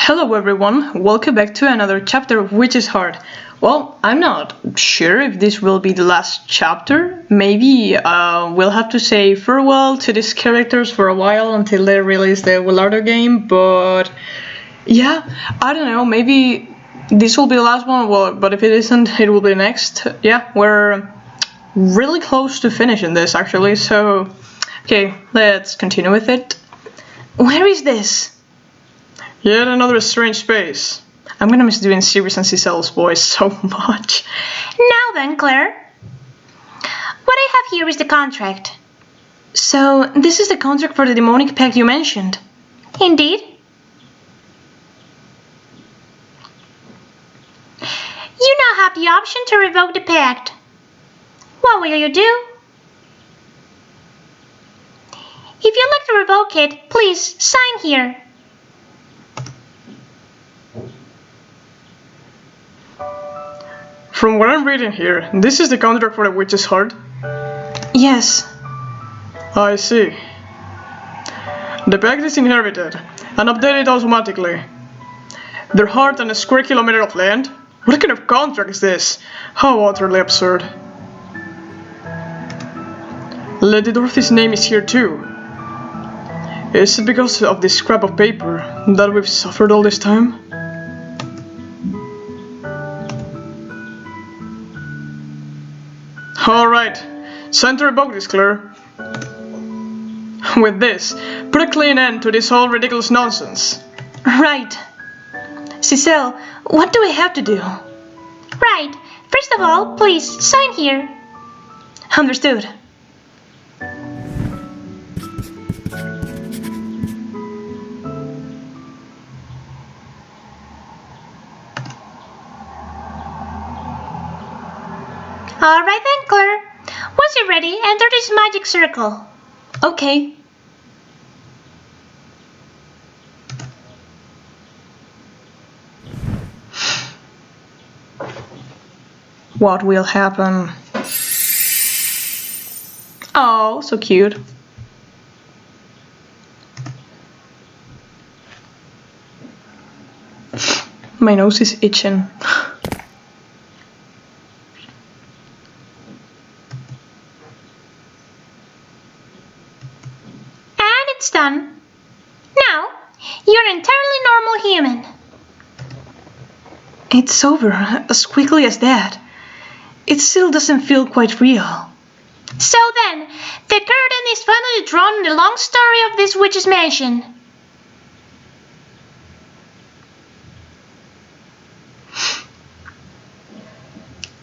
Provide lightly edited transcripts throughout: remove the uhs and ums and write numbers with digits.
Hello everyone, welcome back to another chapter of Witch's Heart. Well, I'm not sure if this will be the last chapter. Maybe we'll have to say farewell to these characters for a while until they release the Willardo game, but yeah, I don't know, maybe this will be the last one, well, but if it isn't, it will be next. Yeah, we're really close to finishing this actually, so okay, let's continue with it. Where is this? Yet another strange space. I'm gonna miss doing Sirius and Cicel's voice so much. Now then, Claire. What I have here is the contract. So, this is the contract for the demonic pact you mentioned? Indeed. You now have the option to revoke the pact. What will you do? If you'd like to revoke it, please sign here. From what I'm reading here, this is the contract for the Witch's Heart? Yes. I see. The pact is inherited and updated automatically. Their heart and a square kilometer of land? What kind of contract is this? How utterly absurd. Lady Dorothy's name is here too. Is it because of this scrap of paper that we've suffered all this time? Alright, time to revoke this, Claire. With this, put a clean end to this whole ridiculous nonsense. Right. Cicel, what do I have to do? Right. First of all, please sign here. Understood. Alright then, Claire. Once you're ready, enter this magic circle. Okay. What will happen? Oh, so cute. My nose is itching. It's done. Now, you're an entirely normal human. It's over, as quickly as that. It still doesn't feel quite real. So then, the curtain is finally drawn in the long story of this witch's mansion.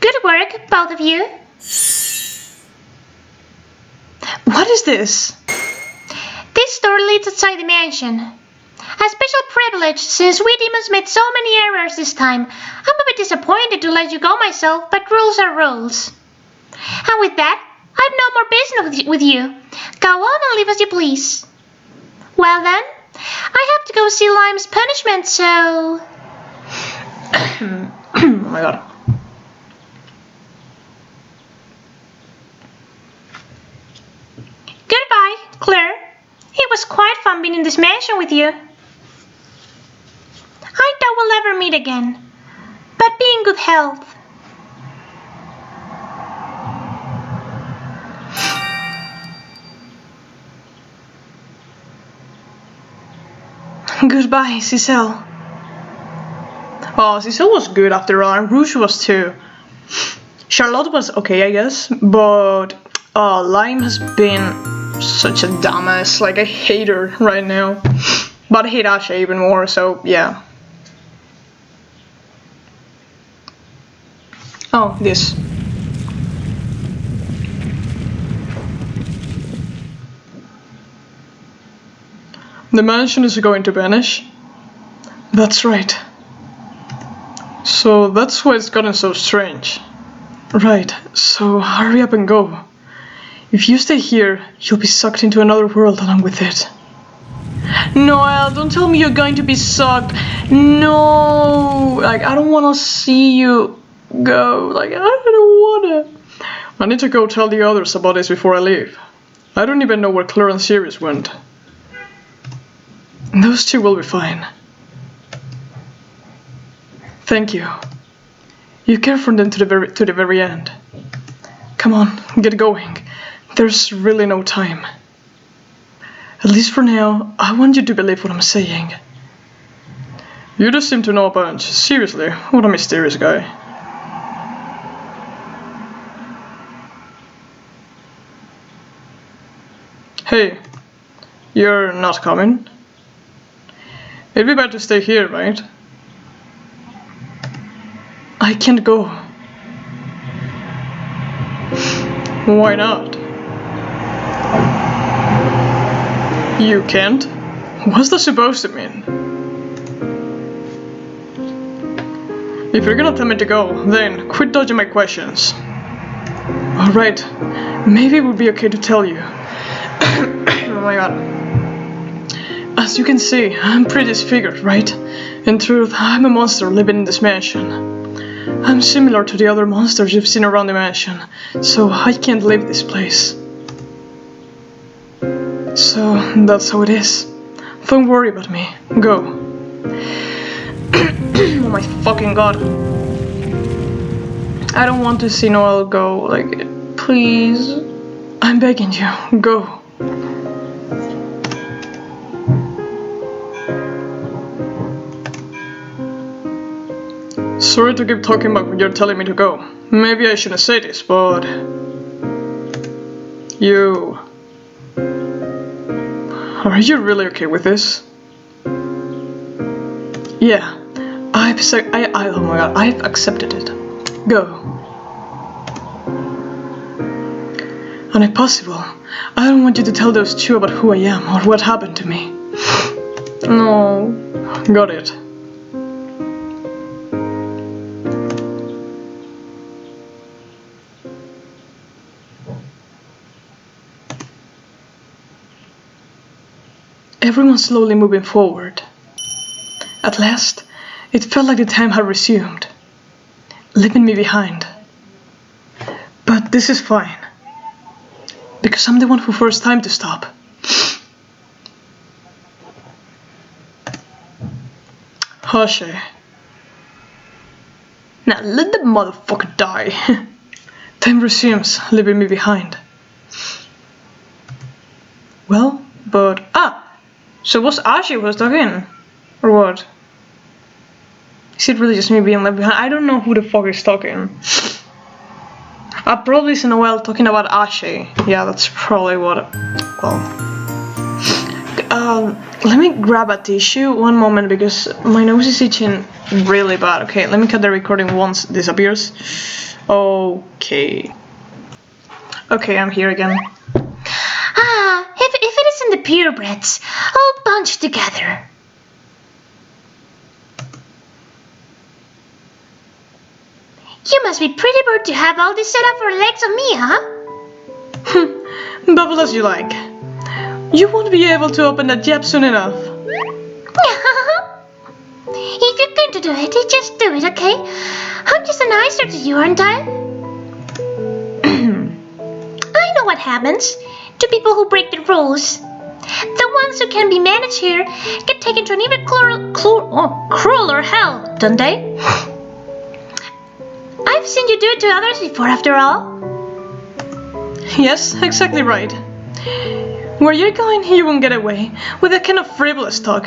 Good work, both of you. What is this? This door leads outside the mansion. A special privilege since we demons made so many errors this time. I'm a bit disappointed to let you go myself, but rules are rules. And with that, I've no more business with you. Go on and leave as you please. Well then, I have to go see Lime's punishment, so... Oh my god. Goodbye, Claire. It was quite fun being in this mansion with you. I doubt we'll ever meet again, but be in good health. Goodbye, Cicel. Oh, Cicel was good after all, and Rouge was too. Charlotte was okay, I guess, but Lime has been such a dumbass. Like, I hate her right now. But I hate Asha even more, so yeah. Oh, this. The mansion is going to vanish? That's right. So that's why it's gotten so strange. Right, so hurry up and go. If you stay here, you'll be sucked into another world along with it. Noelle, don't tell me you're going to be sucked. No! Like, I don't want to see you go. Like, I don't want to. I need to go tell the others about this before I leave. I don't even know where Claire and Sirius went. Those two will be fine. Thank you. You care for them to the very end. Come on, get going. There's really no time. At least for now, I want you to believe what I'm saying. You just seem to know a bunch. Seriously, what a mysterious guy. Hey, you're not coming? It'd be better to stay here, right? I can't go. Why not? You can't? What's that supposed to mean? If you're gonna tell me to go, then quit dodging my questions. Alright, maybe it would be okay to tell you. Oh my god. As you can see, I'm pretty disfigured, right? In truth, I'm a monster living in this mansion. I'm similar to the other monsters you've seen around the mansion, so I can't leave this place. So, that's how it is. Don't worry about me. Go. Oh my fucking god. I don't want to see Noel go, like, please. I'm begging you, go. Sorry to keep talking about when you're telling me to go. Maybe I shouldn't say this, but... You... Are you really okay with this? Yeah. Oh my god, I've accepted it. Go. And if possible, I don't want you to tell those two about who I am or what happened to me. No. Got it. Everyone's slowly moving forward. At last, it felt like the time had resumed, leaving me behind. But this is fine, because I'm the one who forced time to stop. Hush. Now let the motherfucker die. Time resumes, leaving me behind. Well, but... So was Ashi was talking? Or what? Is it really just me being left behind? I don't know who the fuck is talking. Probably it's Noel talking about Ashi. Yeah, that's probably what... Well... let me grab a tissue. One moment, because my nose is itching really bad. Okay, let me cut the recording once this appears. Okay. Okay, I'm here again. If it isn't the purebreds, all bunched together. You must be pretty bored to have all this set up for the likes of me, huh? Bubble as you like. You won't be able to open that jab soon enough. If you're going to do it, you just do it, okay? I'm just an eyesore to you, aren't I? I know what happens to people who break the rules. The ones who can be managed here get taken to an even crueler hell, don't they? I've seen you do it to others before, after all. Yes, exactly right. Where you're going, you won't get away with that kind of frivolous talk.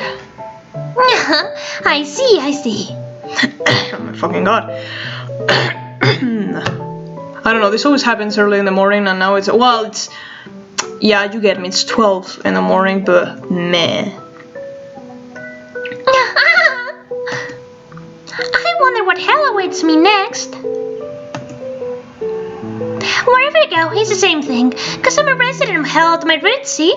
I see. Oh my fucking god. I don't know, this always happens early in the morning, and now it's... Well, it's... Yeah, you get me, it's 12 in the morning, but meh. I wonder what hell awaits me next. Wherever I go, it's the same thing, because I'm a resident of hell to my roots, see?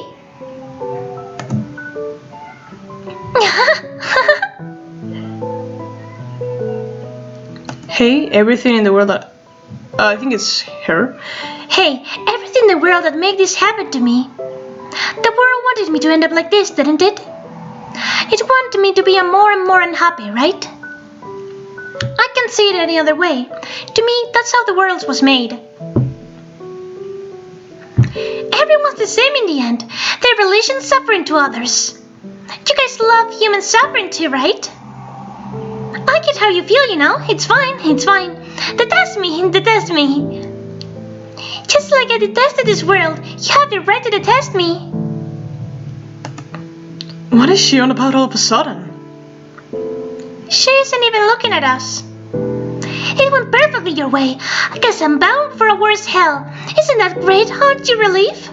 Hey, everything in the world that... I think it's her. Hey, everything in the world that made this happen to me. The world wanted me to end up like this, didn't it? It wanted me to be more and more unhappy, right? I can't see it any other way. To me, that's how the world was made. Everyone's the same in the end. Their religion suffering to others. You guys love human suffering too, right? I get how you feel, you know. It's fine, it's fine. Detest me, detest me. Just like I detested this world, you have the right to detest me. What is she on about all of a sudden? She isn't even looking at us. It went perfectly your way. I guess I'm bound for a worse hell. Isn't that great? Aren't you relieved?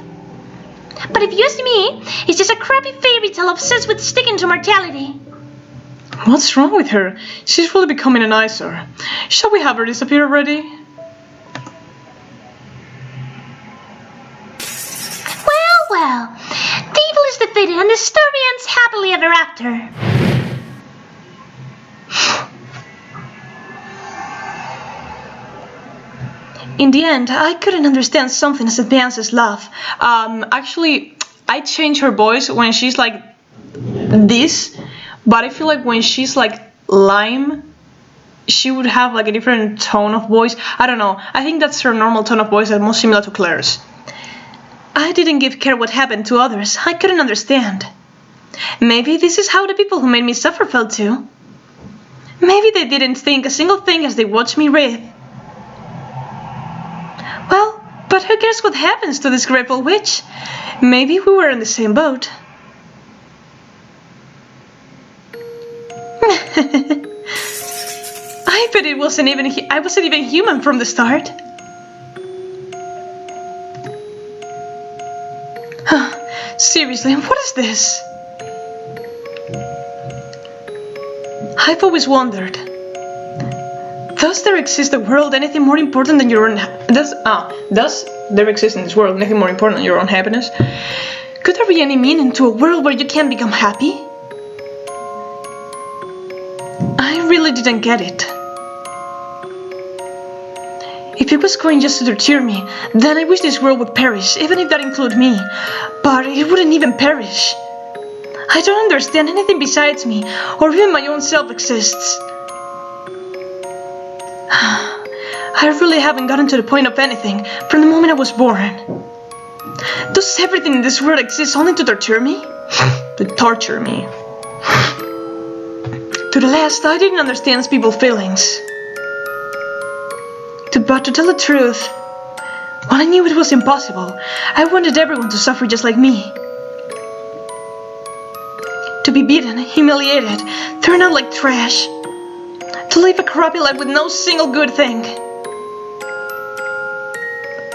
But if you ask me, it's just a crappy fairy tale obsessed with sticking to mortality. What's wrong with her? She's really becoming an eyesore. Shall we have her disappear already? Well, the evil is defeated and the story ends happily ever after. In the end, I couldn't understand something as advanced as love. Actually, I change her voice when she's like this, but I feel like when she's like lime, she would have like a different tone of voice. I don't know. I think that's her normal tone of voice and most similar to Claire's. I didn't give care what happened to others. I couldn't understand. Maybe this is how the people who made me suffer felt too. Maybe they didn't think a single thing as they watched me writhe. Well, but who cares what happens to this grateful witch? Maybe we were in the same boat. I bet I wasn't even human from the start. Seriously, what is this? I've always wondered. Does there exist a world anything more important than your own does there exist in this world anything more important than your own happiness? Could there be any meaning to a world where you can't become happy? I really didn't get it. If it was going just to torture me, then I wish this world would perish, even if that included me. But it wouldn't even perish. I don't understand anything besides me, or even my own self exists. I really haven't gotten to the point of anything from the moment I was born. Does everything in this world exist only to torture me? To torture me. To the last, I didn't understand people's feelings. But to tell the truth, when I knew it was impossible, I wanted everyone to suffer just like me. To be beaten, humiliated, thrown out like trash. To live a crappy life with no single good thing.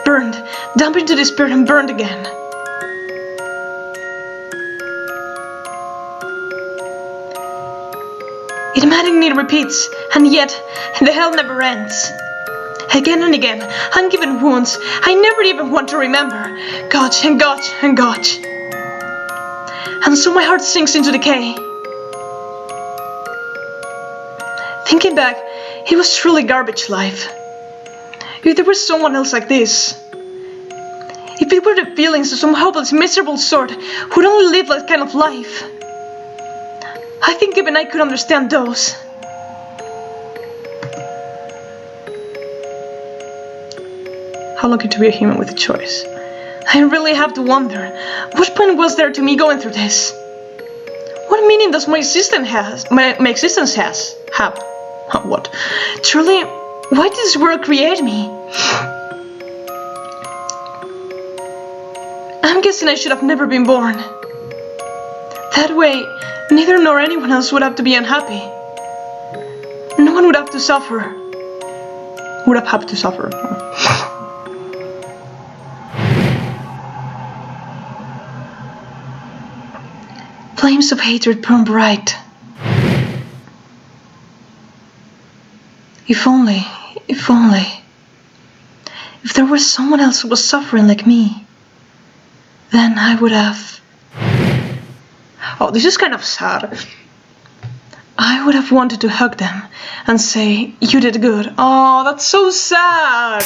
Burned, dumped into despair and burned again. It maddeningly repeats, and yet the hell never ends. Again and again, ungiven wounds I never even want to remember. Gotch and gotch and gotch. And so my heart sinks into decay. Thinking back, it was truly garbage life. If there was someone else like this, if it were the feelings of some hopeless, miserable sort who'd only live that kind of life, I think even I could understand those. How lucky to be a human with a choice. I really have to wonder, what point was there to me going through this? What meaning does my existence have? What? Truly, why did this world create me? I'm guessing I should have never been born. That way, neither nor anyone else would have to be unhappy. No one would have to suffer. Would have had to suffer. Flames of hatred burn bright. If only, if there was someone else who was suffering like me, then I would have... Oh, this is kind of sad. I would have wanted to hug them and say, you did good. Oh, that's so sad.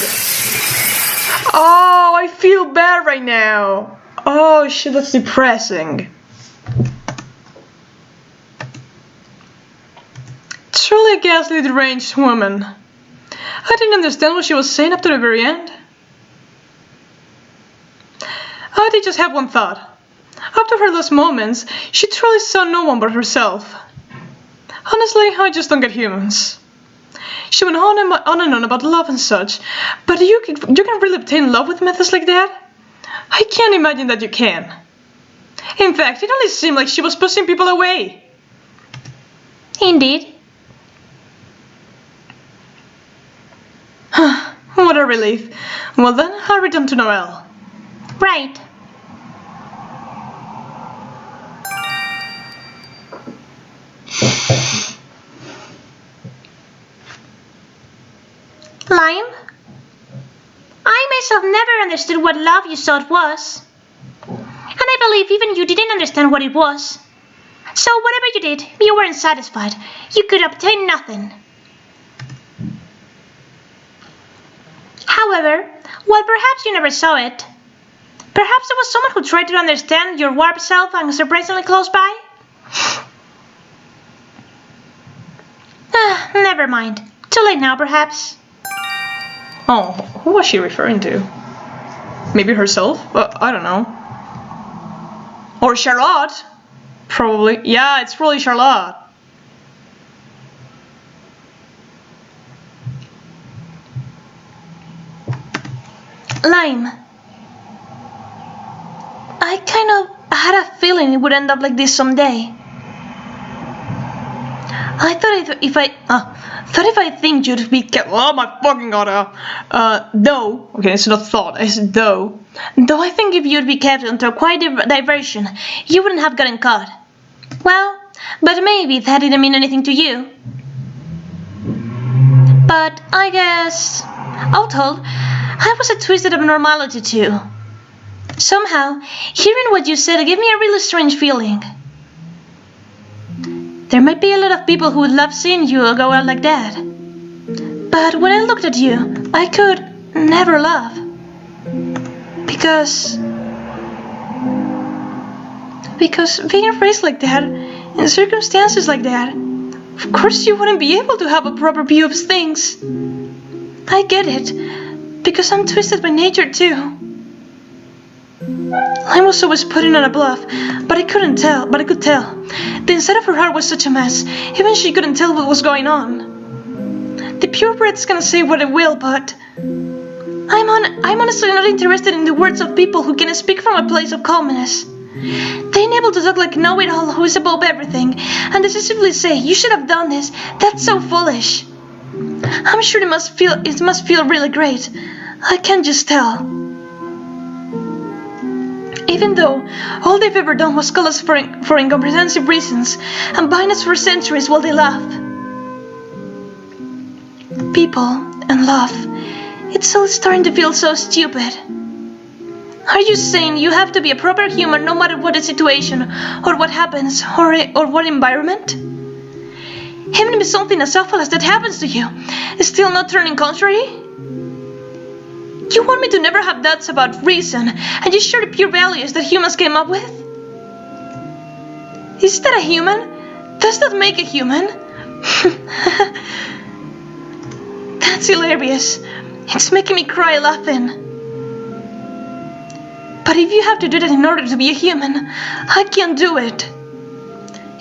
Oh, I feel bad right now. Oh shit, that's depressing. Truly a ghastly deranged woman. I didn't understand what she was saying up to the very end. I did just have one thought. After her last moments, she truly saw no one but herself. Honestly, I just don't get humans. She went on and on about love and such, but you can really obtain love with methods like that? I can't imagine that you can. In fact, it only seemed like she was pushing people away. Indeed. What a relief. Well then, I'll return to Noelle. Right. Lime? I myself never understood what love you thought was. And I believe even you didn't understand what it was. So whatever you did, you weren't satisfied. You could obtain nothing. However, while perhaps you never saw it, perhaps there was someone who tried to understand your warped self and was surprisingly close by? Never mind. Too late now, perhaps. Oh, who was she referring to? Maybe herself? I don't know. Or Charlotte? Probably. Yeah, it's probably Charlotte. Lime. I kind of had a feeling it would end up like this someday. I thought if I think you'd be kept. Oh my fucking god. Though. Okay, it's not thought. It's though. Though I think if you'd be kept until quite a diversion, you wouldn't have gotten caught. Well, but maybe that didn't mean anything to you. But I guess, all told, I was a twisted abnormality too. Somehow, hearing what you said gave me a really strange feeling. There might be a lot of people who would love seeing you go out like that. But when I looked at you, I could never love. Because being raised like that, in circumstances like that, of course you wouldn't be able to have a proper view of things. I get it, because I'm twisted by nature too. I was always putting on a bluff, but I could tell. The inside of her heart was such a mess, even she couldn't tell what was going on. The purebreds can say what they will, but I'm honestly not interested in the words of people who can speak from a place of calmness. They enable to talk like know-it-all who is above everything, and decisively say, "You should have done this. That's so foolish." I'm sure it must feel really great. I can just tell. Even though all they've ever done was call us for incomprehensive reasons and bind us for centuries while they laugh. People and love, it's all starting to feel so stupid. Are you saying you have to be a proper human no matter what the situation or what happens or what environment? Even if something as awful as that happens to you, is still not turning contrary? You want me to never have doubts about reason and just share the pure values that humans came up with? Is that a human? Does that make a human? That's hilarious. It's making me cry laughing. But if you have to do that in order to be a human, I can't do it.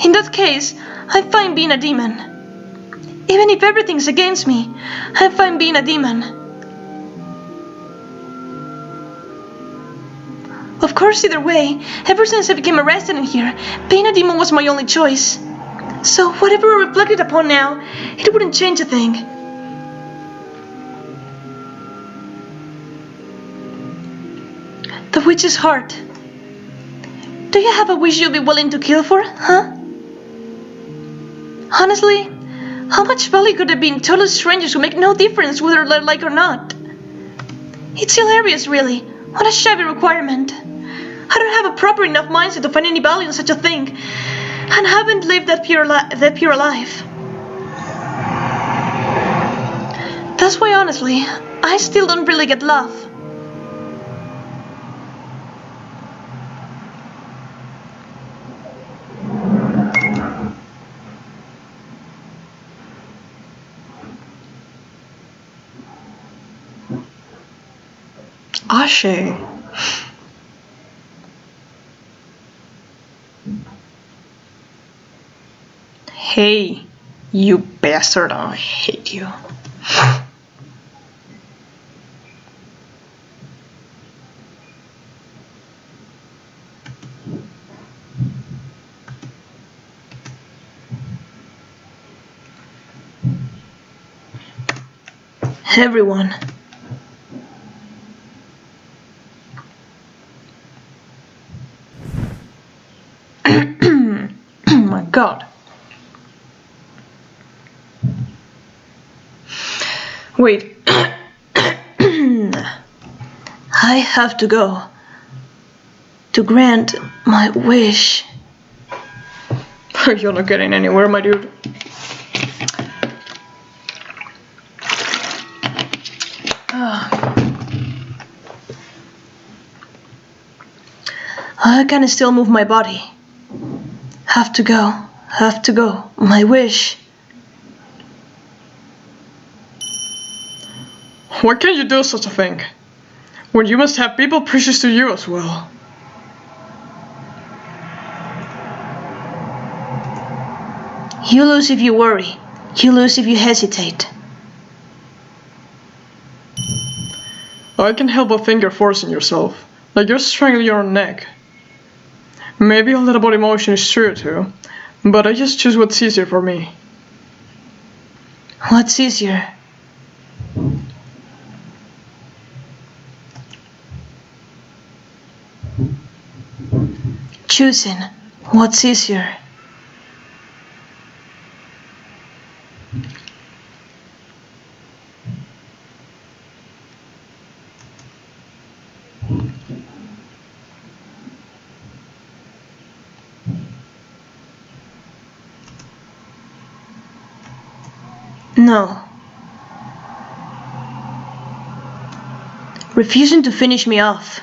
In that case, I'm fine being a demon. Even if everything's against me, I'm fine being a demon. Of course, either way, ever since I became arrested in here, being a demon was my only choice. So whatever I reflected upon now, it wouldn't change a thing. The witch's heart. Do you have a wish you'll be willing to kill for, huh? Honestly, how much value could there be in total strangers who make no difference whether they're like or not? It's hilarious, really. What a shabby requirement. I don't have a proper enough mindset to find any value in such a thing, and haven't lived that pure life. That's why, honestly, I still don't really get love. Ashe. Hey. You bastard, I hate you. Everyone. Oh my god. Wait. I have to go to grant my wish. You're not getting anywhere, my dude. I can still move my body. Have to go. My wish. Why can't you do such a thing? When you must have people precious to you as well. You lose if you worry. You lose if you hesitate. I can help but think you're forcing yourself. Like you're strangling your own neck. Maybe all that about emotion is true too, but I just choose what's easier for me. What's easier? Choosing what's easier. No. Refusing to finish me off.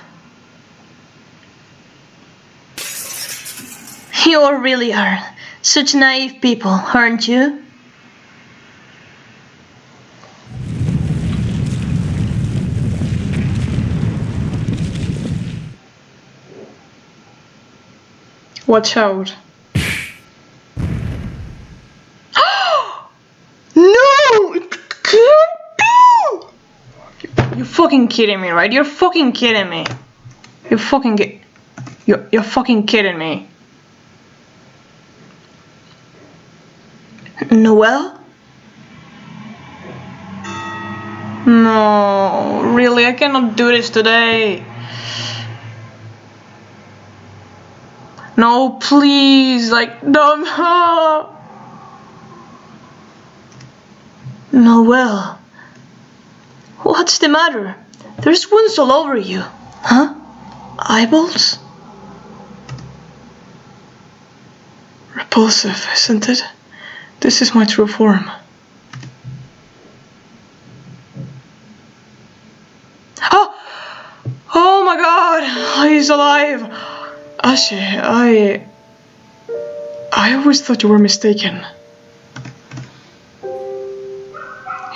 You all really are such naive people, aren't you? Watch out. No! It can't be! You're fucking kidding me, right? You're fucking kidding me. You're fucking kidding me. Noelle? No, really, I cannot do this today. No, please, like, no. Noelle, what's the matter? There's wounds all over you, huh? Eyeballs? Repulsive, isn't it? This is my true form. Oh! Oh my god! He's alive! Ashe, I always thought you were mistaken.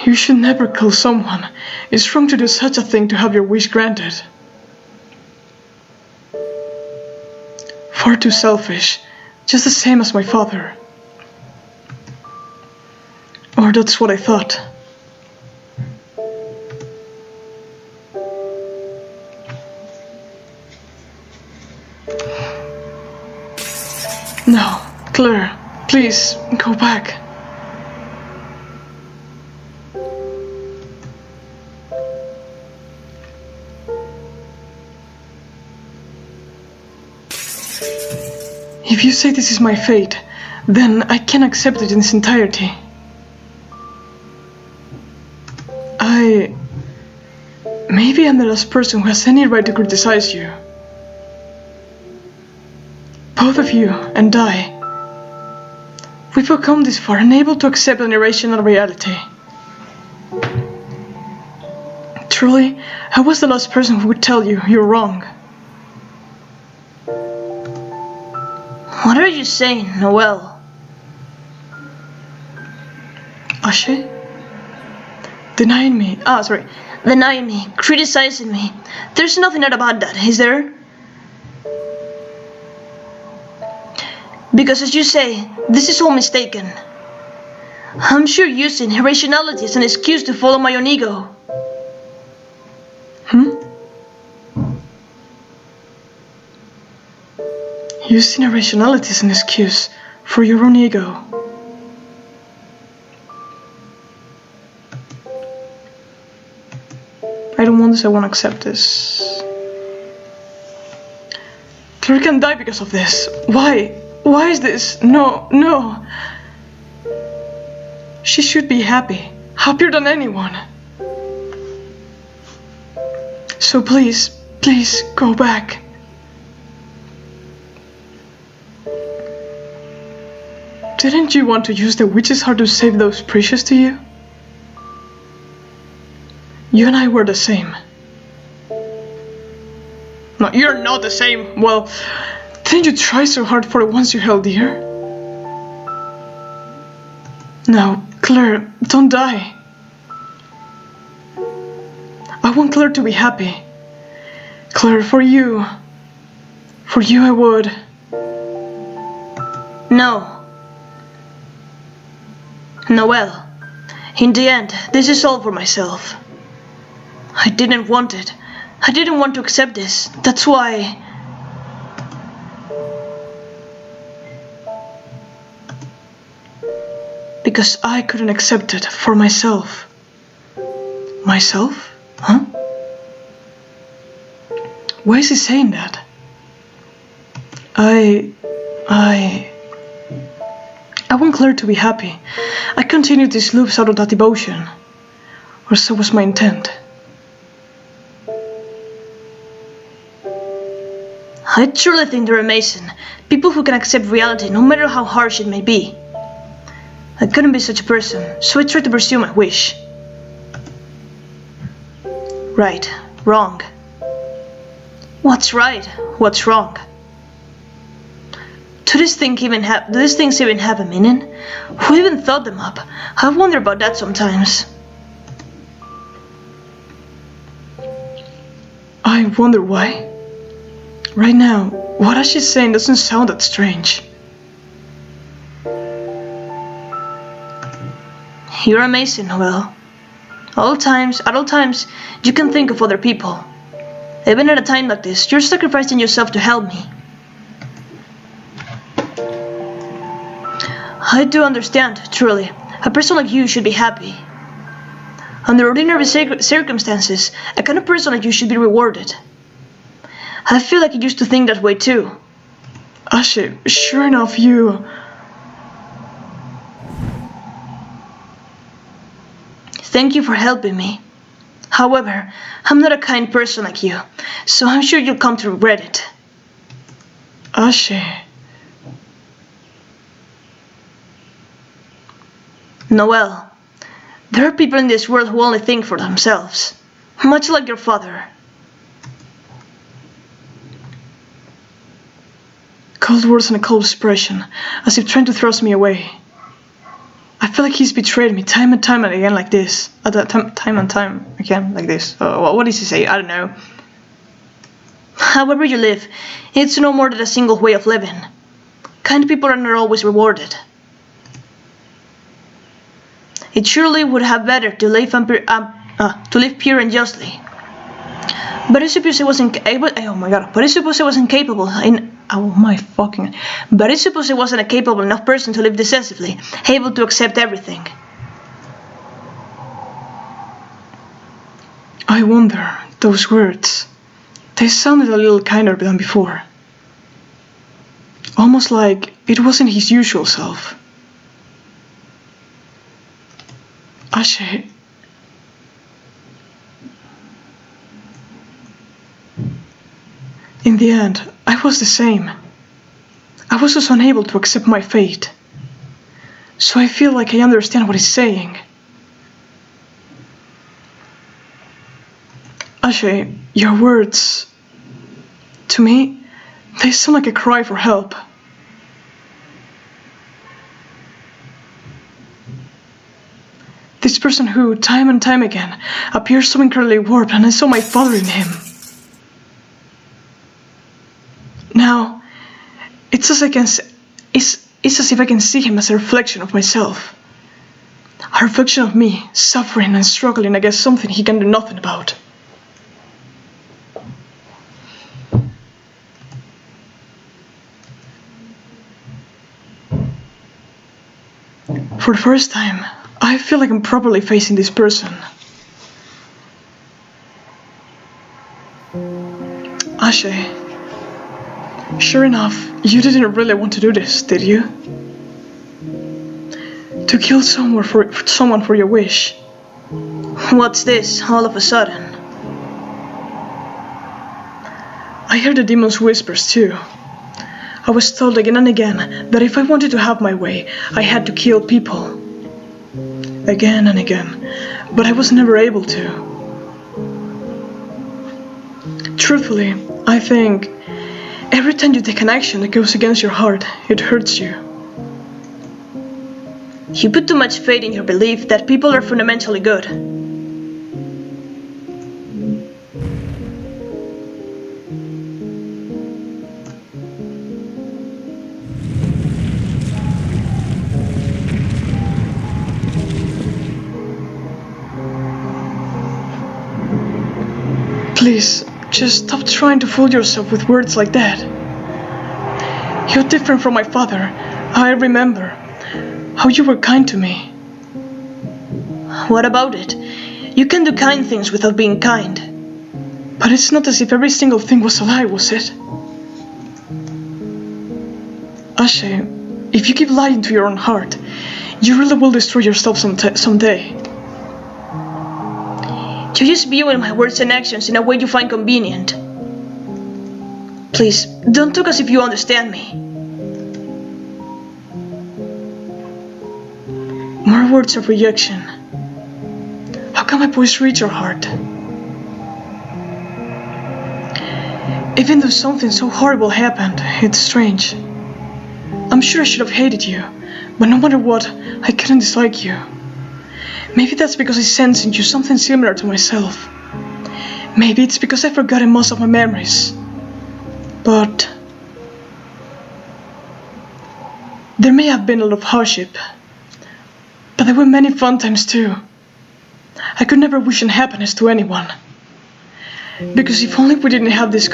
You should never kill someone. It's wrong to do such a thing to have your wish granted. Far too selfish, just the same as my father. Or that's what I thought. No, Claire, please, go back. If you say this is my fate, then I can accept it in its entirety. Maybe I'm the last person who has any right to criticize you. Both of you and I, we've come this far, unable to accept an irrational reality. Truly, I was the last person who would tell you you're wrong. What are you saying, Noelle? Ashe? Denying me, denying me, criticizing me. There's nothing about that, is there? Because as you say, this is all mistaken. I'm sure using irrationality as an excuse to follow my own ego. Using irrationality as an excuse for your own ego. I don't want this, I won't accept this. Claire can die because of this. Why? Why is this? No, no. She should be happy. Happier than anyone. So please, please go back. Didn't you want to use the witch's heart to save those precious to you? You and I were the same. No, you're not the same. Well, didn't you try so hard for the ones you held dear? No, Claire, don't die. I want Claire to be happy. Claire, for you I would. No. Noelle, in the end, this is all for myself. I didn't want it. I didn't want to accept this. That's why... Because I couldn't accept it for myself. Myself? Huh? Why is he saying that? I want Claire to be happy. I continued these loops out of that devotion. Or so was my intent. I truly think they're amazing. People who can accept reality no matter how harsh it may be. I couldn't be such a person, so I tried to pursue my wish. Right, wrong. What's right? What's wrong? Do these things even have a meaning? Who even thought them up? I wonder about that sometimes. I wonder why. Right now, what she's saying doesn't sound that strange. You're amazing, Noelle. At all times, you can think of other people. Even at a time like this, you're sacrificing yourself to help me. I do understand, truly. A person like you should be happy. Under ordinary circumstances, a kind of person like you should be rewarded. I feel like I used to think that way too. Ashe, sure enough, you... Thank you for helping me. However, I'm not a kind person like you, so I'm sure you'll come to regret it. Ashe... Noelle, there are people in this world who only think for themselves, much like your father. Cold words and a cold expression, as if trying to thrust me away. I feel like he's betrayed me time and time again like this. Time and time again like this. What does he say? I don't know. However you live, it's no more than a single way of living. Kind people are not always rewarded. It surely would have better to live pure and justly. But I suppose I wasn't able. Oh my god! But I suppose I wasn't capable. But I suppose I wasn't a capable enough person to live decisively, able to accept everything. I wonder. Those words. They sounded a little kinder than before. Almost like it wasn't his usual self. Ashe. In the end, I was the same. I was just unable to accept my fate. So I feel like I understand what he's saying. Ashe, your words, to me, they sound like a cry for help. This person who, time and time again, appears so incredibly warped, and I saw my father in him. Now, it's as if I can see him as a reflection of myself. A reflection of me, suffering and struggling against something he can do nothing about. For the first time, I feel like I'm properly facing this person. Ashe, sure enough, you didn't really want to do this, did you? To kill someone for your wish. What's this, all of a sudden? I heard the demon's whispers too. I was told again and again that if I wanted to have my way, I had to kill people. Again and again, but I was never able to. Truthfully, I think every time you take an action that goes against your heart, it hurts you. You put too much faith in your belief that people are fundamentally good. Please, just stop trying to fool yourself with words like that. You're different from my father. I remember how you were kind to me. What about it? You can do kind things without being kind. But it's not as if every single thing was a lie, was it? Ashe, if you keep lying to your own heart, you really will destroy yourself someday. You just viewing my words and actions in a way you find convenient. Please, don't talk as if you understand me. More words of rejection. How can my voice reach your heart? Even though something so horrible happened, it's strange. I'm sure I should have hated you, but no matter what, I couldn't dislike you. Maybe that's because I sense in you something similar to myself. Maybe it's because I've forgotten most of my memories. But there may have been a lot of hardship, but there were many fun times too. I could never wish unhappiness to anyone. Because if only we didn't have these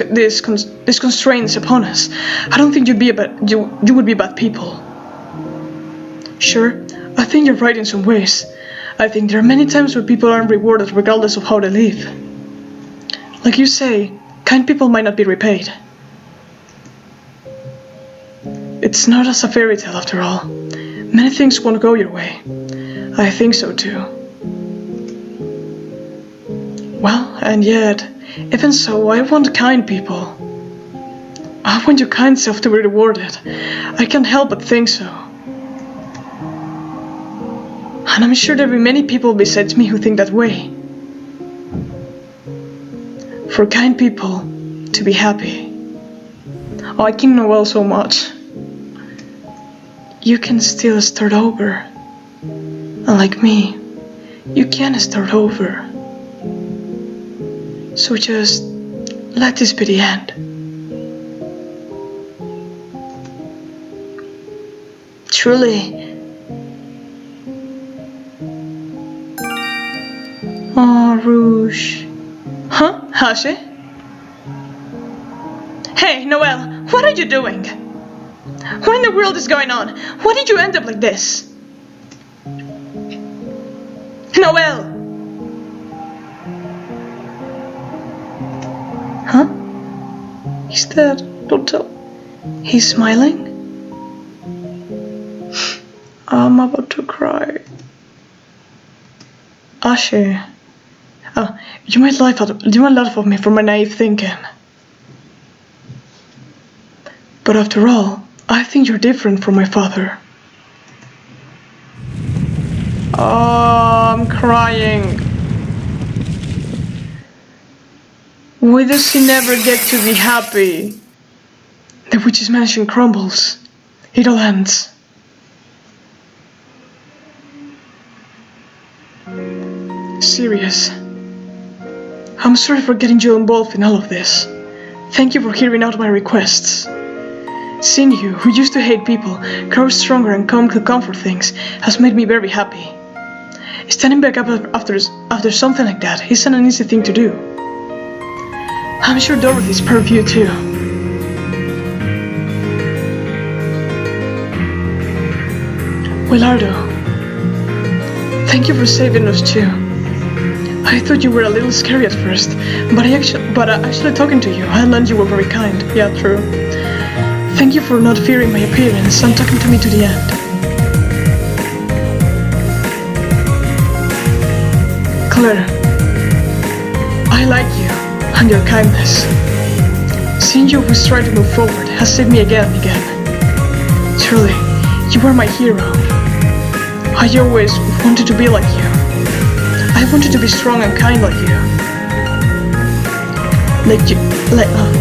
constraints upon us, I don't think you would be bad people. Sure, I think you're right in some ways. I think there are many times where people aren't rewarded regardless of how they live. Like you say, kind people might not be repaid. It's not as a fairy tale after all. Many things won't go your way. I think so too. Well, and yet, even so, I want kind people. I want your kind self to be rewarded. I can't help but think so. And I'm sure there'll be many people besides me who think that way. For kind people to be happy. Oh, I keep Noel so much. You can still start over. And like me, you can start over. So just let this be the end. Truly. Oh, Rouge. Huh? Ashe? Hey, Noel, what are you doing? What in the world is going on? Why did you end up like this? Noel! Huh? He's dead. Don't tell. He's smiling? I'm about to cry. Ashe. Oh, you might laugh at me for my naive thinking. But after all, I think you're different from my father. Oh, I'm crying. Why does he never get to be happy? The witch's mansion crumbles. It all ends. Serious. I'm sorry for getting you involved in all of this. Thank you for hearing out my requests. Seeing you, who used to hate people, grow stronger and come to comfort things, has made me very happy. Standing back up after something like that isn't an easy thing to do. I'm sure Dorothy's proud of you too. Well, Ardo, thank you for saving us too. I thought you were a little scary at first, but actually talking to you, I learned you were very kind. Yeah, true. Thank you for not fearing my appearance and talking to me to the end. Claire, I like you and your kindness. Seeing you who's trying to move forward has saved me again and again. Truly, you are my hero. I always wanted to be like you. I wanted to be strong and kind like you.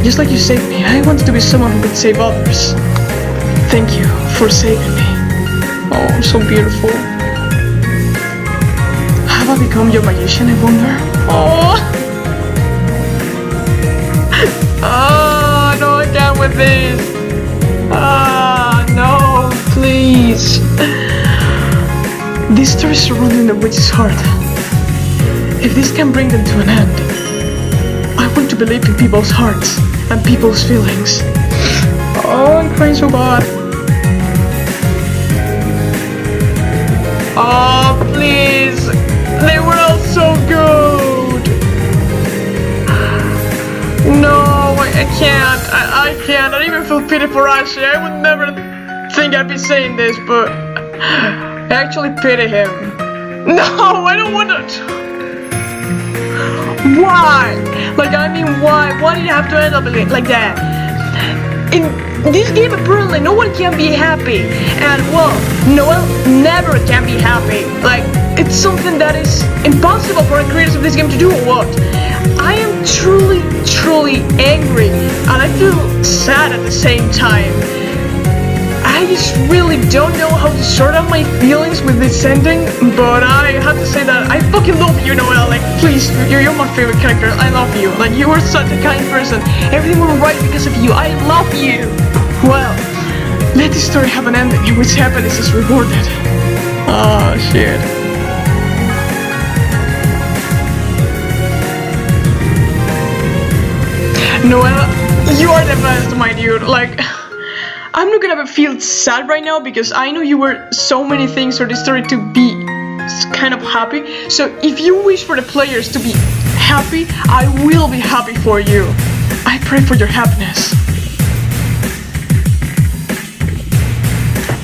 Just like you saved me, I wanted to be someone who could save others. Thank you for saving me. Oh, I'm so beautiful. Have I become your magician, I wonder? Oh! Oh, no, I can't with this. No, please. This story surrounding the witch's heart. If this can bring them to an end, I want to believe in people's hearts and people's feelings. Oh, I'm crying so bad. Oh, please. They were all so good. No, I can't. I can't. I don't even feel pity for Ashley. I would never think I'd be saying this, but I actually pity him. No, I don't want to. Why? Like, I mean, why? Why did you have to end up like that? In this game, apparently, no one can be happy. And, well, Noel never can be happy. Like, it's something that is impossible for the creators of this game to do or what? I am truly, truly angry. And I feel sad at the same time. I just really don't know how to sort out my feelings with this ending, but I have to say that I fucking love you, Noel. Like, please, you're my favorite character. I love you. Like, you are such a kind person. Everything went right because of you. I love you. Well, let this story have an ending in which happiness is rewarded. Oh, shit. Noel, you are the best, my dude. Like, I'm not gonna feel sad right now because I know you were so many things for this story to be kind of happy. So if you wish for the players to be happy, I will be happy for you. I pray for your happiness.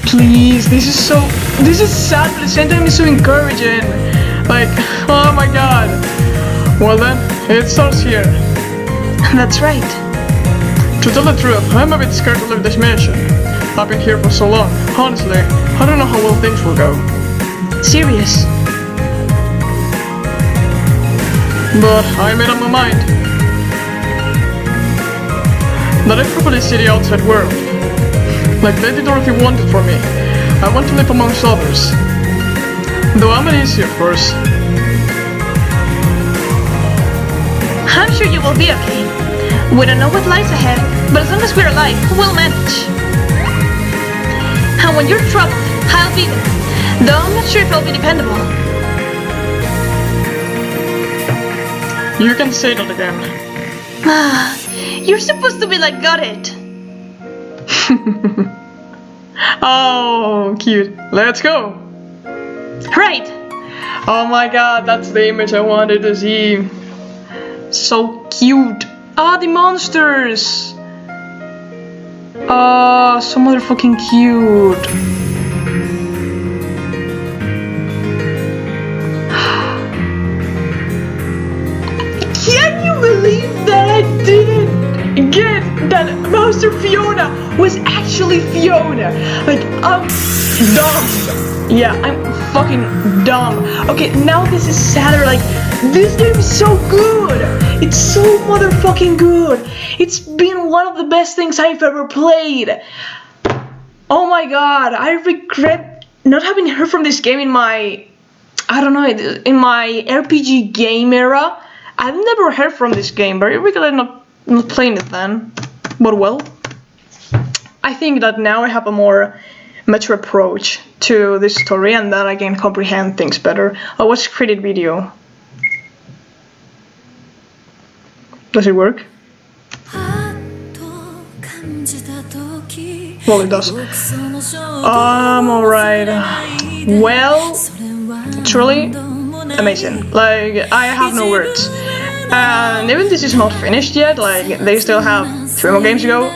Please, this is sad, but at the same time it's so encouraging. Like, oh my god. Well then, it starts here. That's right. To tell the truth, I'm a bit scared to leave this mansion. I've been here for so long. Honestly, I don't know how well things will go. Serious. But I made up my mind. That I properly see the outside world. Like Lady Dorothy wanted for me. I want to live amongst others. Though I'm uneasy, of course. I'm sure you will be okay. We don't know what lies ahead, but as long as we're alive, we'll manage. And when you're troubled, I'll be there. Though I'm not sure if I'll be dependable. You can say that again. You're supposed to be like, got it. Oh, cute. Let's go. Right. Oh my god, that's the image I wanted to see. So cute. Ah, the monsters. Ah, so motherfucking cute. Can you believe that I didn't get that Monster Fiona was actually Fiona? Like, I'm dumb. Yeah, I'm fucking dumb. Okay, now this is sadder. Like, this game is so good. It's so motherfucking good. It's been one of the best things I've ever played. Oh my god, I regret not having heard from this game in my, I don't know, in my RPG game era. I've never heard from this game, but I regret not playing it then. But well, I think that now I have a more mature approach to this story, and that I can comprehend things better. I watched credit video. Does it work? Well, it does. Alright. Well, truly amazing. Like, I have no words. And even this is not finished yet, like, they still have 3 more games to go.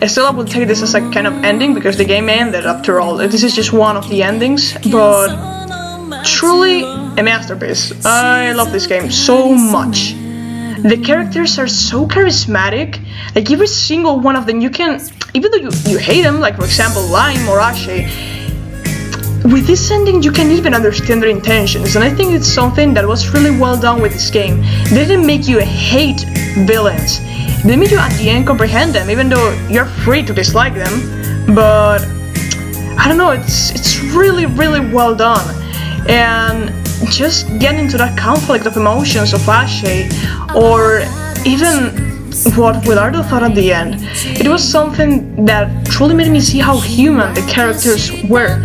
Still, I would take this as a kind of ending because the game ended after all. This is just one of the endings, but truly a masterpiece. I love this game so much. The characters are so charismatic. Like every single one of them, you can, even though you hate them, like for example Lime or Ashe, with this ending you can even understand their intentions, and I think it's something that was really well done with this game. They didn't make you hate villains. They made you at the end comprehend them, even though you're free to dislike them. But I don't know, it's really well done. And just getting into that conflict of emotions of Ashe, or even what Willardo thought at the end, it was something that truly made me see how human the characters were.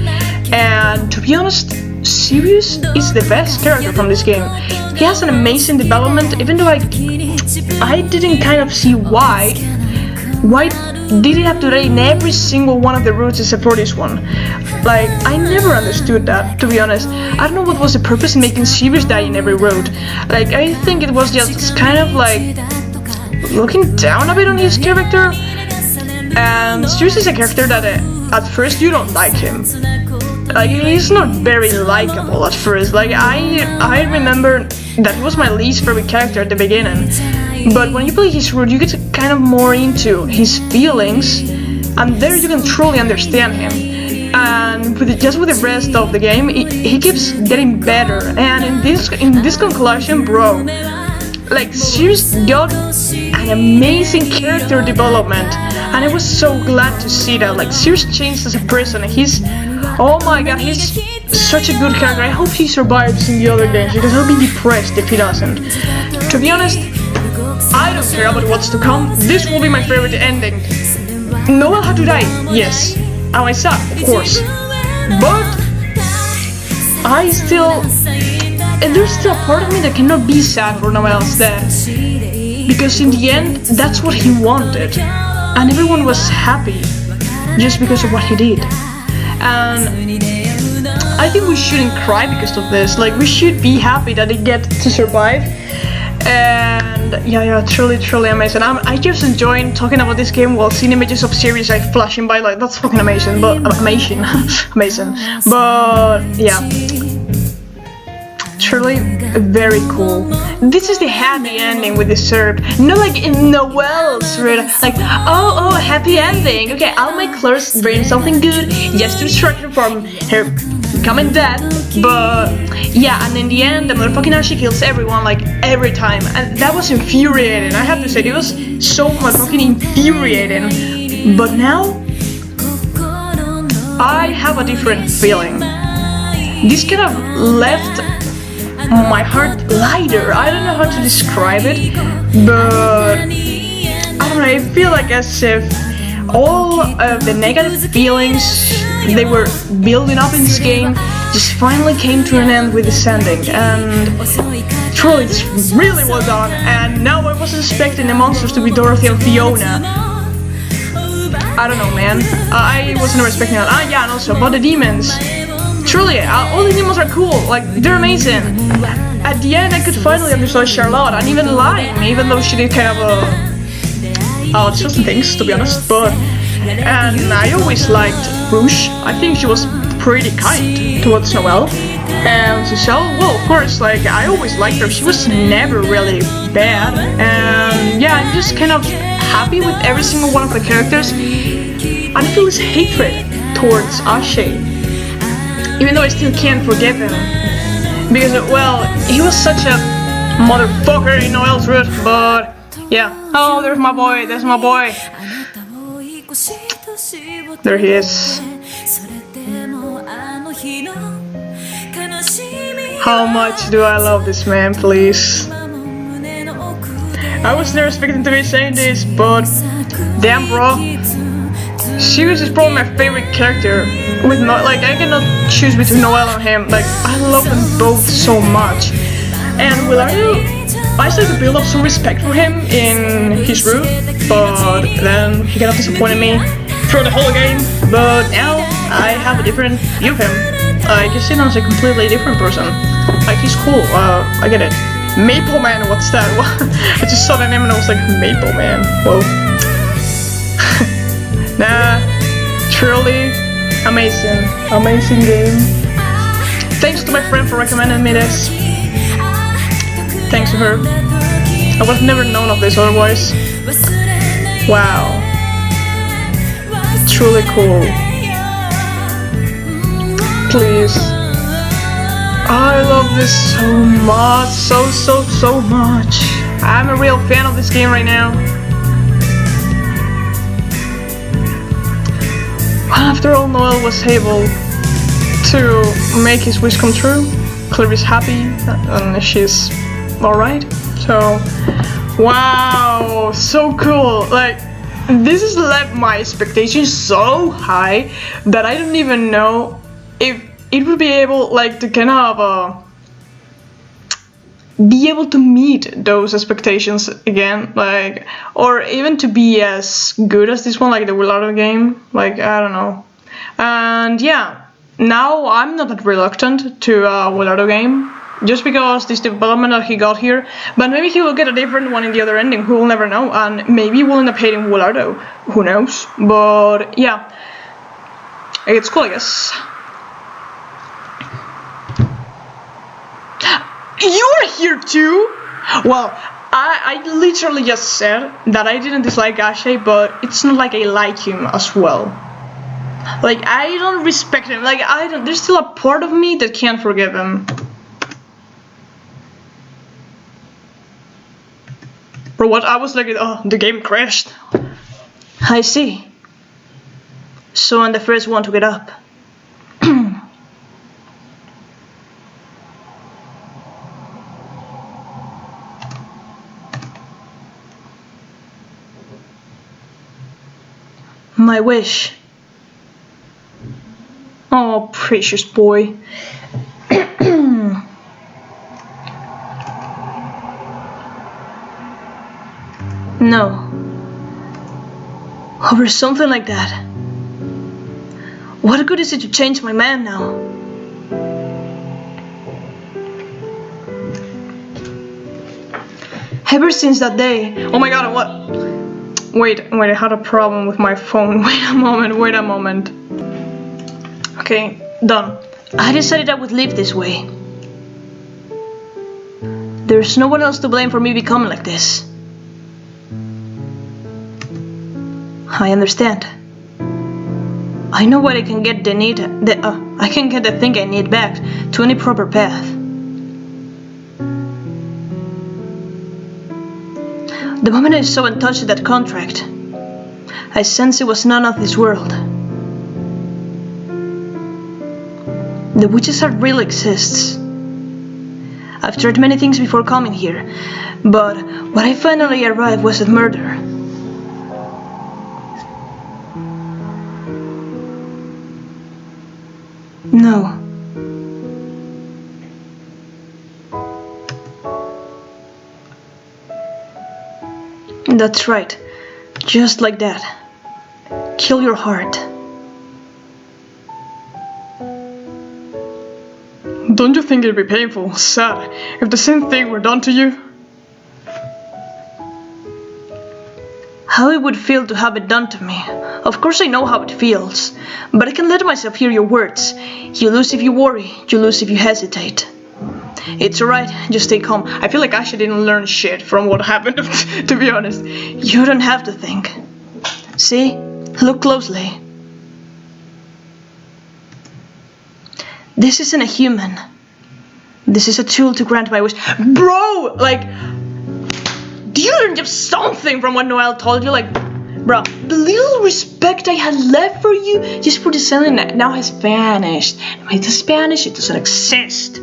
And to be honest, Sirius is the best character from this game. He has an amazing development, even though I didn't kind of see why did he have to die in every single one of the routes except for this one. Like, I never understood that, to be honest. I don't know what was the purpose in making Sirius die in every road. Like, I think it was just kind of like looking down a bit on his character. And Sirius is a character that at first you don't like him. Like, he's not very likable at first. Like, I remember that he was my least favorite character at the beginning. But when you play his route, you get kind of more into his feelings, and there you can truly understand him. And just with the rest of the game, he keeps getting better. And in this conclusion, bro, like, Sirius got an amazing character development, and I was so glad to see that. Like, Sirius changed as a person. Oh my god, he's such a good character. I hope he survives in the other games, because I'll be depressed if he doesn't. To be honest, I don't care about what's to come. This will be my favorite ending. Noel had to die, yes. And I suck, of course. But and there's still a part of me that cannot be sad for Noel's death. Because in the end, that's what he wanted. And everyone was happy just because of what he did. And I think we shouldn't cry because of this. Like, we should be happy that they get to survive. And yeah, truly amazing. I just enjoying talking about this game while seeing images of Sirius like flashing by. Like, that's fucking amazing. But amazing. But yeah, truly very cool. This is the happy ending we deserved. Not like in Noel's read, like, oh, happy ending. Okay, I'll make Claire's bring something good just to distract her from her becoming dead. But yeah, and in the end, the motherfucking Ashe kills everyone, like, every time. And that was infuriating. I have to say, it was so motherfucking infuriating. But now, I have a different feeling. This kind of left my heart lighter. I don't know how to describe it, but I don't know, I feel like as if all of the negative feelings they were building up in this game just finally came to an end with this ending. And truly, it's really well done. And now I was expecting the monsters to be Dorothy and Fiona. I don't know, man. I wasn't expecting that. Yeah, and also about the demons. Truly, all the demons are cool, like, they're amazing. At the end, I could finally understand Charlotte, and even Lime, even though she did kind of certain things, to be honest. But, and I always liked Rouge. I think she was pretty kind towards Noelle. And Cecile, well, of course, like, I always liked her. She was never really bad. And yeah, I'm just kind of happy with every single one of the characters. And I feel this hatred towards Ashe, even though I still can't forgive him, because, well, he was such a motherfucker in Noel's route. But yeah, oh, there's my boy, there he is. How much do I love this man, please. I was never expecting to be saying this, but damn, bro, Sirius is probably my favorite character. With I cannot choose between Noel and him. Like, I love them both so much. And Willardo, I started to build up some respect for him in his route, but then he kind of disappointed me throughout the whole game. But now I have a different view of him. I can see him as a completely different person. Like, he's cool. I get it. Maple Man, what's that? I just saw the name and I was like, Maple Man. Whoa. Nah, truly amazing. Amazing game. Thanks to my friend for recommending me this. Thanks to her. I would have never known of this otherwise. Wow. Truly cool. Please. I love this so much. So much. I'm a real fan of this game right now. After all, Noel was able to make his wish come true. Clary's happy and she's alright. So, wow, so cool. Like, this has left my expectations so high that I don't even know if it would be able, like, to kind of be able to meet those expectations again, like, or even to be as good as this one, like the Willardo game. Like, I don't know. And yeah, now I'm not that reluctant to Willardo game, just because this development that he got here. But maybe he will get a different one in the other ending. Who will never know? And maybe we'll end up hating Willardo. Who knows? But yeah, it's cool, I guess. You're here too? Well, I literally just said that I didn't dislike Ashay, but it's not like I like him as well. Like, I don't respect him. Like, there's still a part of me that can't forgive him. For what? I was like, oh, the game crashed. I see. So I'm the first one to get up. My wish. Oh, precious boy. No. Over something like that. What good is it to change my man now? Ever since that day. Oh my god, what? Wait, I had a problem with my phone. Wait a moment. Okay, done. I decided I would live this way. There's no one else to blame for me becoming like this. I understand. I know what I can get I can get the thing I need back to any proper path. The moment I saw and touched that contract, I sensed it was none of this world. The witches are real exists. I've tried many things before coming here, but when I finally arrived was a murder. No. That's right. Just like that. Kill your heart. Don't you think it'd be painful, sad, if the same thing were done to you? How it would feel to have it done to me. Of course I know how it feels, but I can let myself hear your words. You lose if you worry, you lose if you hesitate. It's alright, just stay calm. I feel like Ashay didn't learn shit from what happened, to be honest. You don't have to think. See? Look closely. This isn't a human. This is a tool to grant my wish. Bro! Like, do you learn just something from what Noel told you? Like, bro, the little respect I had left for you just for the selling now has vanished. It's Spanish, it doesn't exist.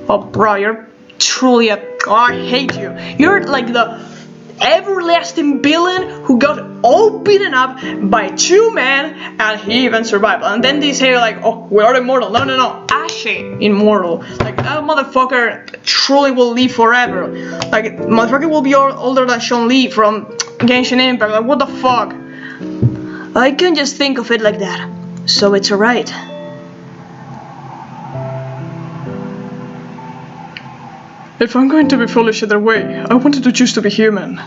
Oh, bro, you're truly oh, I hate you. You're like the everlasting villain who got all beaten up by 2 men and he even survived. And then they say like, oh, we are immortal. No. Ashe immortal. Like that motherfucker truly will live forever. Like motherfucker will be older than Sean Lee from Genshin Impact. Like what the fuck? I can just think of it like that. So it's alright. If I'm going to be foolish either way, I wanted to choose to be human.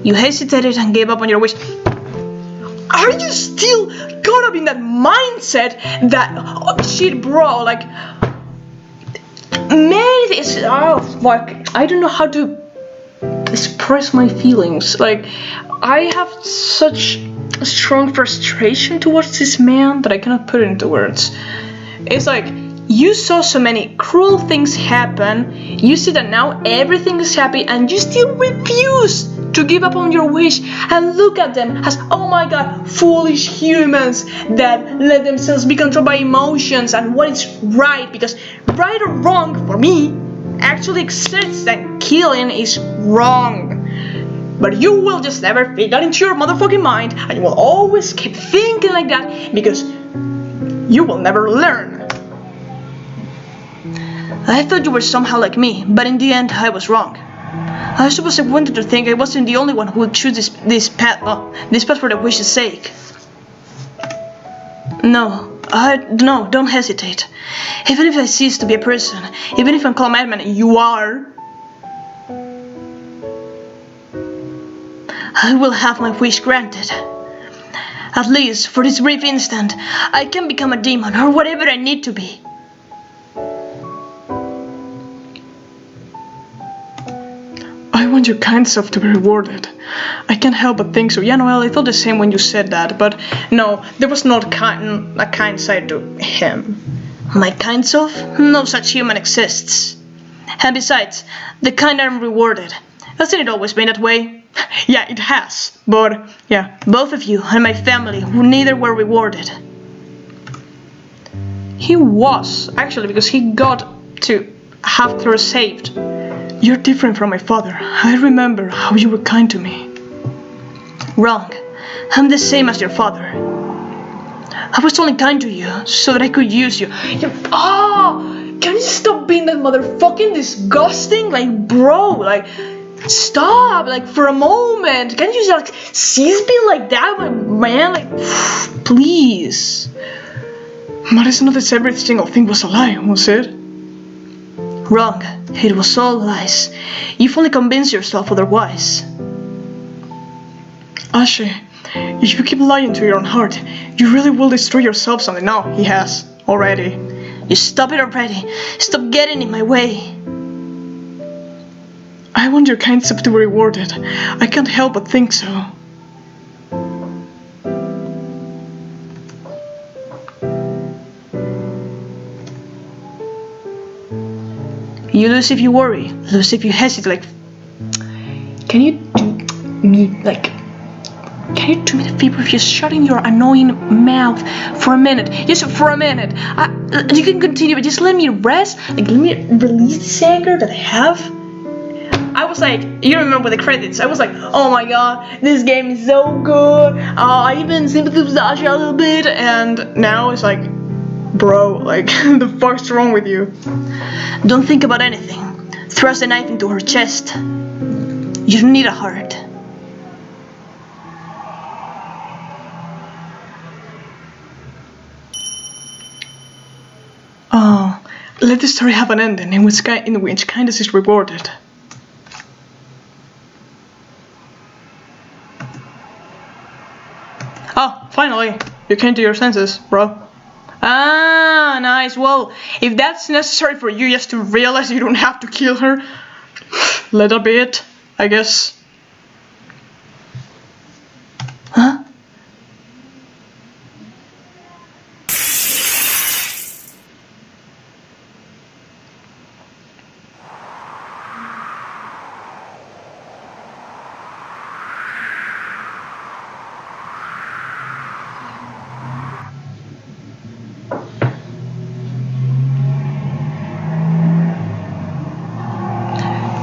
You hesitated and gave up on your wish. Are you still caught up in that mindset that, oh shit bro, like, man, it's, oh fuck, I don't know how to express my feelings. Like, I have such a strong frustration towards this man that I cannot put it into words. It's like, you saw so many cruel things happen, you see that now everything is happy, and you still refuse to give up on your wish and look at them as, oh my god, foolish humans that let themselves be controlled by emotions and what is right, because right or wrong for me actually exists and killing is wrong. But you will just never fit that into your motherfucking mind and you will always keep thinking like that because you will never learn. I thought you were somehow like me, but in the end I was wrong. I suppose I wanted to think I wasn't the only one who would choose this path for the wish's sake. No, don't hesitate. Even if I cease to be a person, even if I'm called madman, you are, I will have my wish granted. At least, for this brief instant, I can become a demon or whatever I need to be. I want your kind self to be rewarded. I can't help but think so. Yeah, Noel, I thought the same when you said that, but no, there was not a kind side to him. My kind self? No such human exists. And besides, the kind aren't rewarded. Hasn't it always been that way? Yeah, it has, but yeah. Both of you and my family, who neither were rewarded. He was, actually, because he got to have Claire saved. You're different from my father. I remember how you were kind to me. Wrong. I'm the same as your father. I was only kind to you so that I could use you. Can you stop being that motherfucking disgusting? Like, bro, like, stop, like, for a moment. Can't you just, like, cease being like that, man? Like, please. But it's not that every single thing was a lie, was it? Wrong. It was all lies. You've only convinced yourself otherwise. Ashe, if you keep lying to your own heart, you really will destroy yourself someday. No, he has, already. You stop it already. Stop getting in my way. I want your kind self to be rewarded. I can't help but think so. You lose if you worry, lose if you hesitate. Like, can you do me the favor of just shutting your annoying mouth for a minute? Just for a minute. You can continue, but just let me rest. Like, let me release this anger that I have. I was like, you remember the credits? I was like, oh my god, this game is so good. I even sympathized with Ashe a little bit, and now it's like, bro, like, the fuck's wrong with you? Don't think about anything. Thrust the knife into her chest. You don't need a heart. Oh, let the story have an ending in which kindness is rewarded. Oh, finally, you came to your senses, bro. Ah, nice. Well, if that's necessary for you just to realize you don't have to kill her, let that be it, I guess. Huh?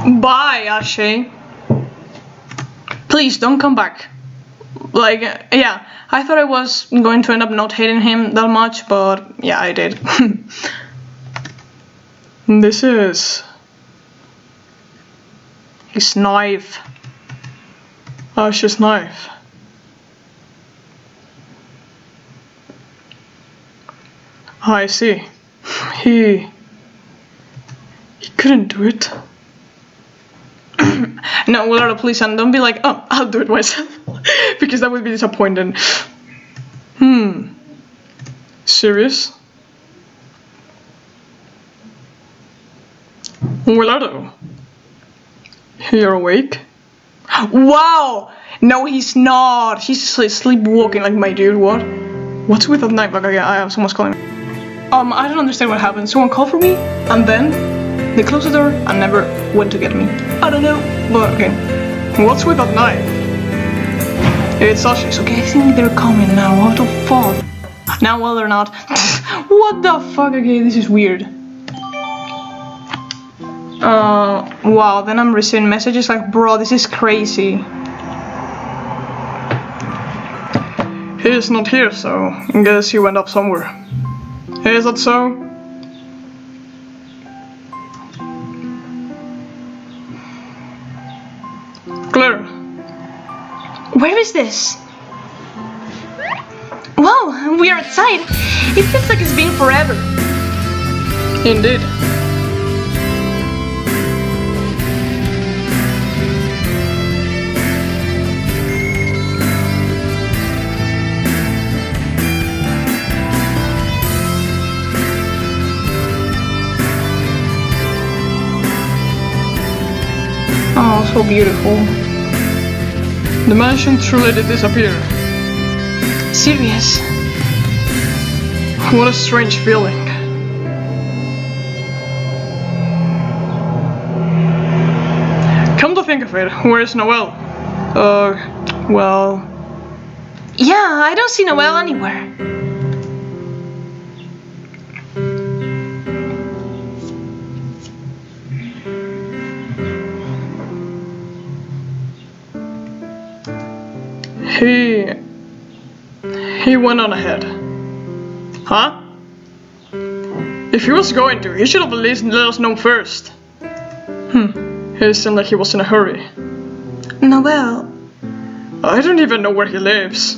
Bye, Ashay. Please don't come back. Like, yeah, I thought I was going to end up not hating him that much, but yeah, I did. This is his knife. Ash's knife. I see. He couldn't do it. No, Willard, please, and don't be like, oh, I'll do it myself. Because that would be disappointing. Serious? Willard, you're awake? Wow! No, he's not. He's sleepwalking like my dude. What? What's with that knife? Like, I have someone's calling me. I don't understand what happened. Someone called for me, and then they closed the door and never went to get me. I don't know, but okay. What's with that knife? It's Ashi's. Okay, I think they're coming now. What the fuck? Now, well, they're not. What the fuck? Okay, this is weird. Wow, then I'm receiving messages like, bro, this is crazy. He is not here, so I guess he went up somewhere. Is that so? Claire. Where is this? Wow, we are outside. It feels like it's been forever. Indeed. Oh, so beautiful. The mansion truly did disappear. Serious. What a strange feeling. Come to think of it, where's Noelle? Well... Yeah, I don't see Noelle anywhere. He went on ahead. Huh? If he was going to, he should have at least let us know first. He seemed like he was in a hurry. Noelle. I don't even know where he lives.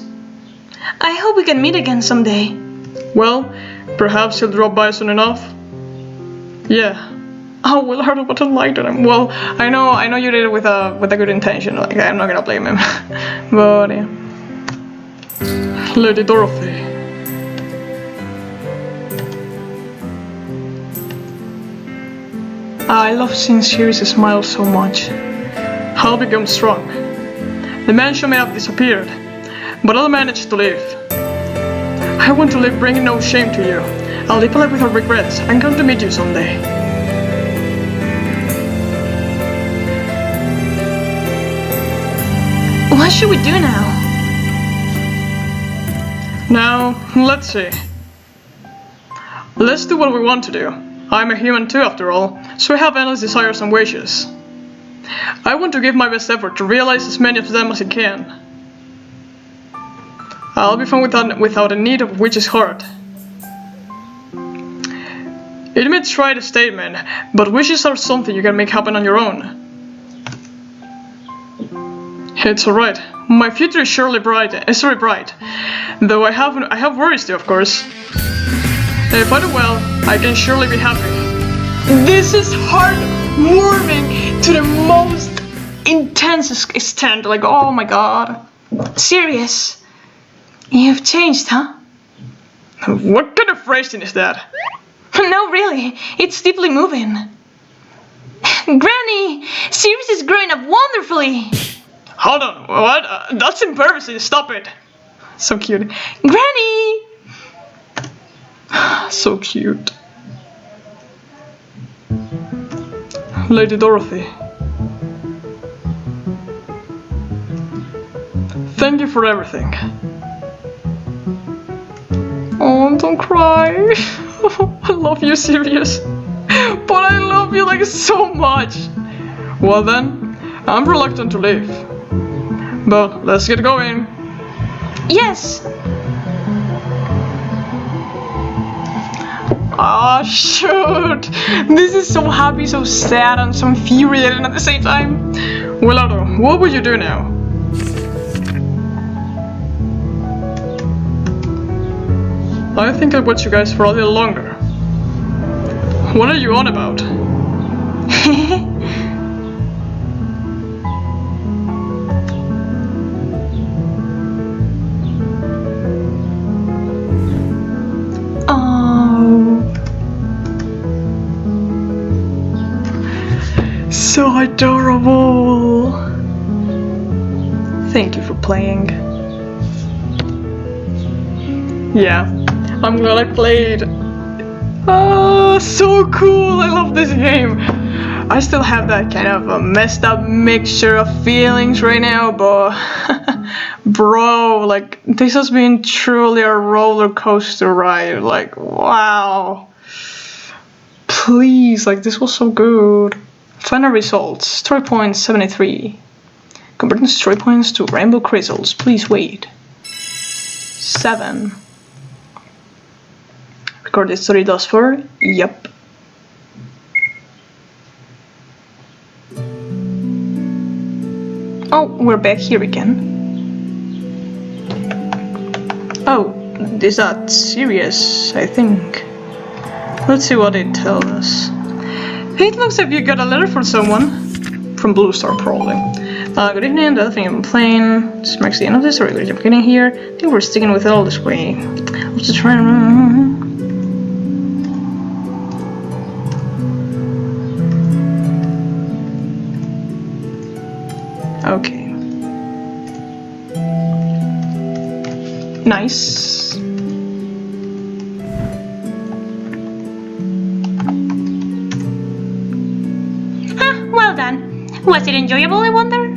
I hope we can meet again someday. Well, perhaps he'll drop by soon enough. Yeah. Oh, well, I don't like him. Well, I know you did it with a good intention. Like, I'm not gonna blame him. But yeah. Lady Dorothy. I love seeing Sirius smile so much. I'll become strong. The mansion may have disappeared, but I'll manage to live. I want to live bringing no shame to you. I'll live a life without regrets and come to meet you someday. What should we do now? Now, let's see. Let's do what we want to do. I'm a human too, after all, so I have endless desires and wishes. I want to give my best effort to realize as many of them as I can. I'll be fine without a need of witch's heart. It may try the statement, but wishes are something you can make happen on your own. It's alright. My future is surely bright. Very bright. Though I have worries too, of course. If I do well, I can surely be happy. This is heartwarming to the most intense extent. Like, oh my god. Serious. You've changed, huh? What kind of phrasing is that? No, really. It's deeply moving. Granny! Sirius is growing up wonderfully. Hold on, what? That's embarrassing, stop it. So cute. Granny! So cute. Lady Dorothy. Thank you for everything. Oh, don't cry. I love you, Sirius. But I love you like so much. Well then, I'm reluctant to leave. But let's get going. Yes. Oh shoot! This is so happy, so sad, and so infuriating at the same time. Well, Otto, what would you do now? I think I'll watch you guys for a little longer. What are you on about? So adorable! Thank you for playing. Yeah, I'm glad I played. Oh, so cool! I love this game. I still have that kind of a messed up mixture of feelings right now, but bro, like this has been truly a roller coaster ride. Like, wow. Please, like this was so good. Final results, story points 73. Converting story points to rainbow crystals, please wait. 7. Recorded story thus far, yep. Oh, we're back here again. Oh, this is serious, I think. Let's see what it tells us. It looks like you got a letter from someone. From Blue Star, probably. Good evening, the other thing I'm playing. This marks the end of the story. We're getting here. I think we're sticking with it all this way. Let's just try and... Okay. Nice. Well done. Was it enjoyable, I wonder?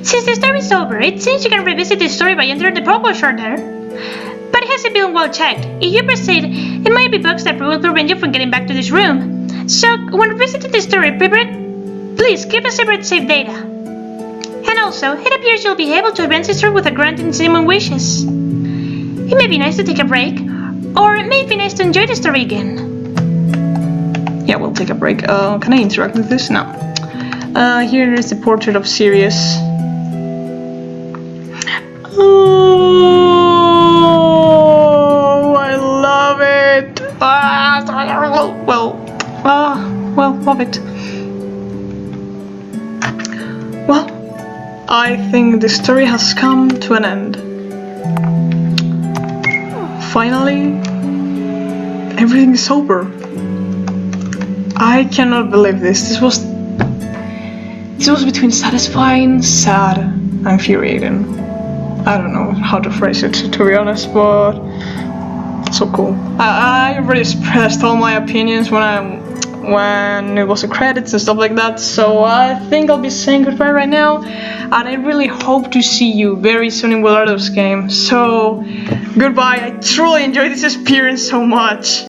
Since the story is over, it seems you can revisit the story by entering the publisher there. But has it been well checked? If you proceed, it might be bugs that will prevent you from getting back to this room. So, when revisiting the story, please keep a separate save data. And also, it appears you'll be able to advance the story without granting cinnamon wishes. It may be nice to take a break, or it may be nice to enjoy the story again. Yeah, we'll take a break. Can I interact with this? No. Here is the portrait of Sirius. Oh, I love it. Well, love it. Well, I think the story has come to an end. Finally, everything is over. I cannot believe this. This was between satisfying, sad, and infuriating. I don't know how to phrase it, to be honest, but so cool. I already expressed all my opinions when it was the credits and stuff like that, so I think I'll be saying goodbye right now, and I really hope to see you very soon in Dorothy'S game. So goodbye. I truly enjoyed this experience so much.